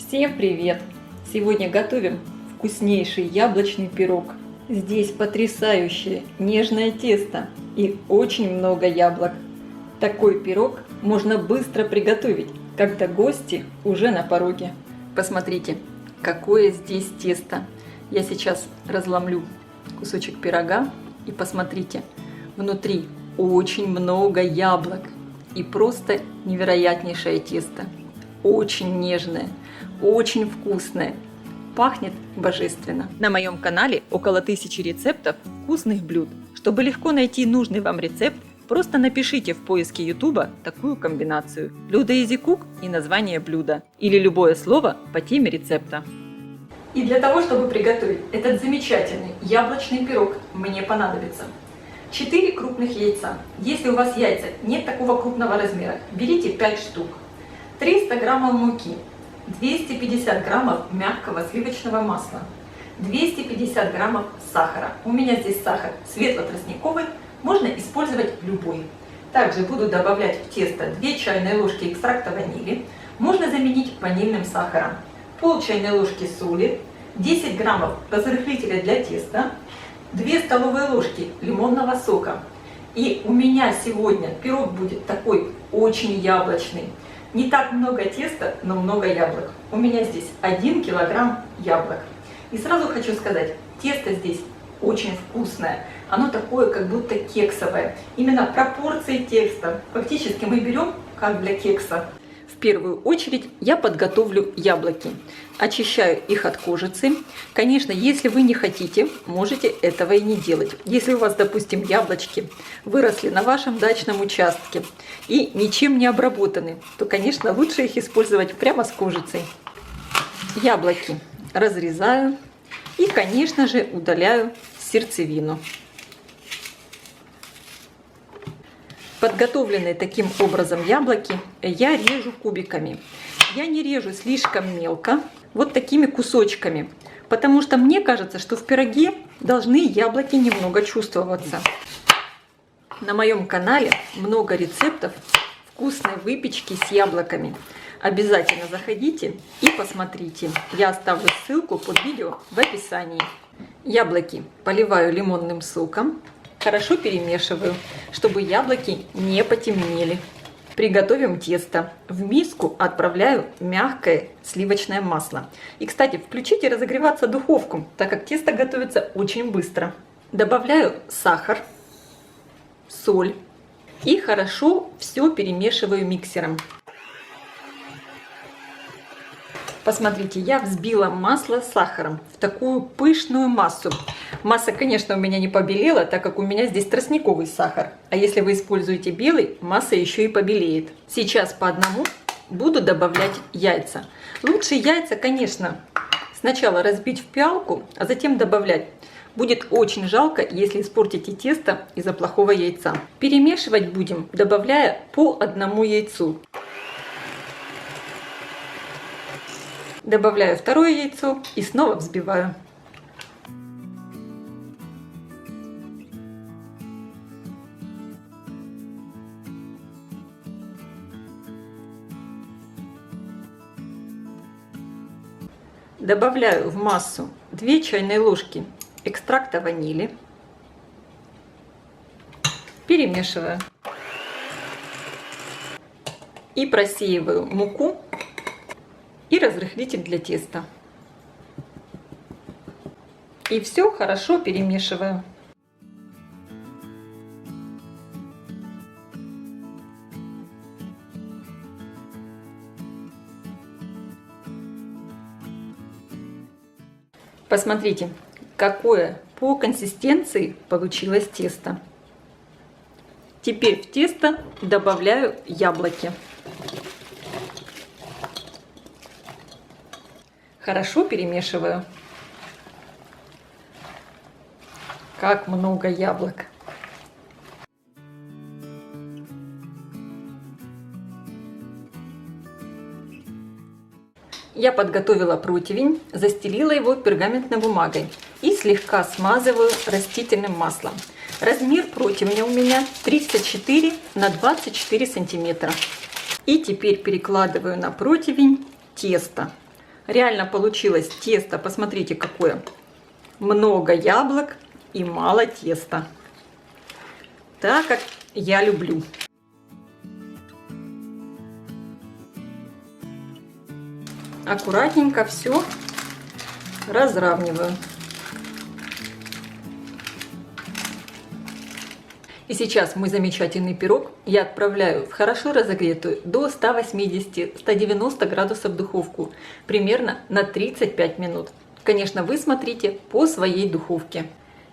Всем привет! Сегодня готовим вкуснейший яблочный пирог. Здесь потрясающее нежное тесто и очень много яблок. Такой пирог можно быстро приготовить, когда гости уже на пороге. Посмотрите, какое здесь тесто. Я сейчас разломлю кусочек пирога и посмотрите, внутри очень много яблок и просто невероятнейшее тесто. Очень нежное, очень вкусное, пахнет божественно. На моем канале около 1000 рецептов вкусных блюд. Чтобы легко найти нужный вам рецепт, просто напишите в поиске YouTube такую комбинацию: блюдо Easy Cook и название блюда, или любое слово по теме рецепта. И для того, чтобы приготовить этот замечательный яблочный пирог, мне понадобится 4 крупных яйца. Если у вас яйца нет такого крупного размера, берите 5 штук. 300 граммов муки, 250 граммов мягкого сливочного масла, 250 граммов сахара. У меня здесь сахар светло-тростниковый, можно использовать любой. Также буду добавлять в тесто 2 чайные ложки экстракта ванили, можно заменить ванильным сахаром, пол чайной ложки соли, 10 граммов разрыхлителя для теста, 2 столовые ложки лимонного сока. И у меня сегодня пирог будет такой очень яблочный. Не так много теста, но много яблок. У меня здесь 1 килограмм яблок. И сразу хочу сказать, тесто здесь очень вкусное. Оно такое, как будто кексовое. Именно пропорции теста фактически мы берем, как для кекса. В первую очередь я подготовлю яблоки. Очищаю их от кожицы. Конечно, если вы не хотите, можете этого и не делать. Если у вас, допустим, яблочки выросли на вашем дачном участке и ничем не обработаны, то, конечно, лучше их использовать прямо с кожицей. Яблоки разрезаю и, конечно же, удаляю сердцевину. Подготовленные таким образом яблоки я режу кубиками. Я не режу слишком мелко, вот такими кусочками, потому что мне кажется, что в пироге должны яблоки немного чувствоваться. На моем канале много рецептов вкусной выпечки с яблоками. Обязательно заходите и посмотрите. Я оставлю ссылку под видео в описании. Яблоки поливаю лимонным соком. Хорошо перемешиваю, чтобы яблоки не потемнели. Приготовим тесто. В миску отправляю мягкое сливочное масло. И, кстати, включите разогреваться духовку, так как тесто готовится очень быстро. Добавляю сахар, соль и хорошо все перемешиваю миксером. Посмотрите, я взбила масло с сахаром в такую пышную массу. Масса, конечно, у меня не побелела, так как у меня здесь тростниковый сахар. А если вы используете белый, масса еще и побелеет. Сейчас по одному буду добавлять яйца. Лучше яйца, конечно, сначала разбить в пиалку, а затем добавлять. Будет очень жалко, если испортите тесто из-за плохого яйца. Перемешивать будем, добавляя по одному яйцу. Добавляю второе яйцо и снова взбиваю. Добавляю в массу 2 чайные ложки экстракта ванили. Перемешиваю. И просеиваю муку и разрыхлитель для теста. И все хорошо перемешиваю. Посмотрите, какое по консистенции получилось тесто. Теперь в тесто добавляю яблоки. Хорошо перемешиваю. Как много яблок! Я подготовила противень, застелила его пергаментной бумагой и слегка смазываю растительным маслом. Размер противня у меня 34 на 24 сантиметра. И теперь перекладываю на противень тесто. Реально получилось тесто, посмотрите какое. Много яблок и мало теста. Так как я люблю. Аккуратненько все разравниваю. И сейчас мой замечательный пирог я отправляю в хорошо разогретую до 180-190 градусов духовку, примерно на 35 минут. Конечно, вы смотрите по своей духовке.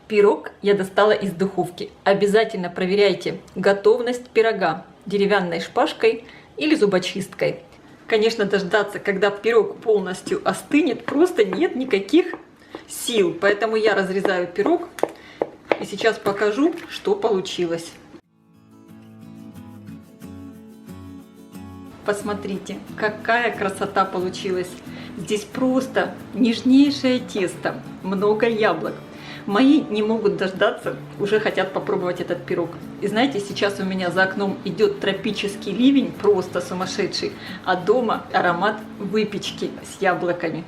Пирог я достала из духовки. Обязательно проверяйте готовность пирога деревянной шпажкой или зубочисткой. Конечно, дождаться, когда пирог полностью остынет, просто нет никаких сил. Поэтому я разрезаю пирог. И сейчас покажу, что получилось. Посмотрите, какая красота получилась. Здесь просто нежнейшее тесто, много яблок. Мои не могут дождаться, уже хотят попробовать этот пирог. И знаете, сейчас у меня за окном идет тропический ливень, просто сумасшедший, а дома аромат выпечки с яблоками.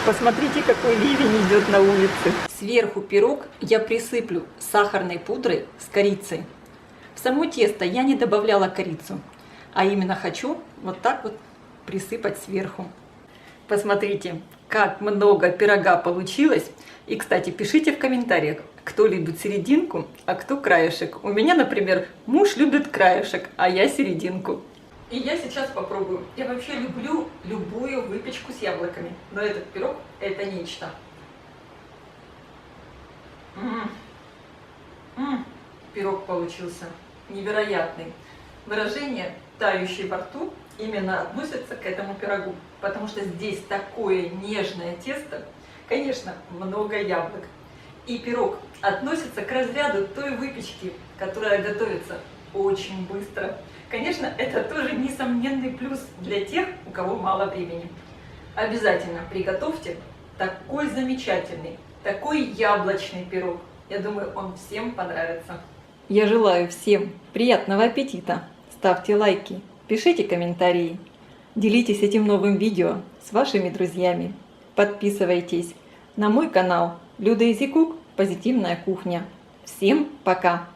Посмотрите, какой ливень идет на улице. Сверху пирог я присыплю сахарной пудрой с корицей. В само тесто я не добавляла корицу, а именно хочу вот так вот присыпать сверху. Посмотрите, как много пирога получилось. И, кстати, пишите в комментариях, кто любит серединку, а кто краешек. У меня, например, муж любит краешек, а я серединку. И я сейчас попробую. Я вообще люблю любую выпечку с яблоками, но этот пирог – это нечто. Пирог получился невероятный. Выражение «тающий во рту» именно относится к этому пирогу, потому что здесь такое нежное тесто, конечно, много яблок. И пирог относится к разряду той выпечки, которая готовится очень быстро. Конечно, это тоже несомненный плюс для тех, у кого мало времени. Обязательно приготовьте такой замечательный, такой яблочный пирог. Я думаю, он всем понравится. Я желаю всем приятного аппетита. Ставьте лайки, пишите комментарии, делитесь этим новым видео с вашими друзьями. Подписывайтесь на мой канал Люда Изи Кук Позитивная кухня. Всем пока!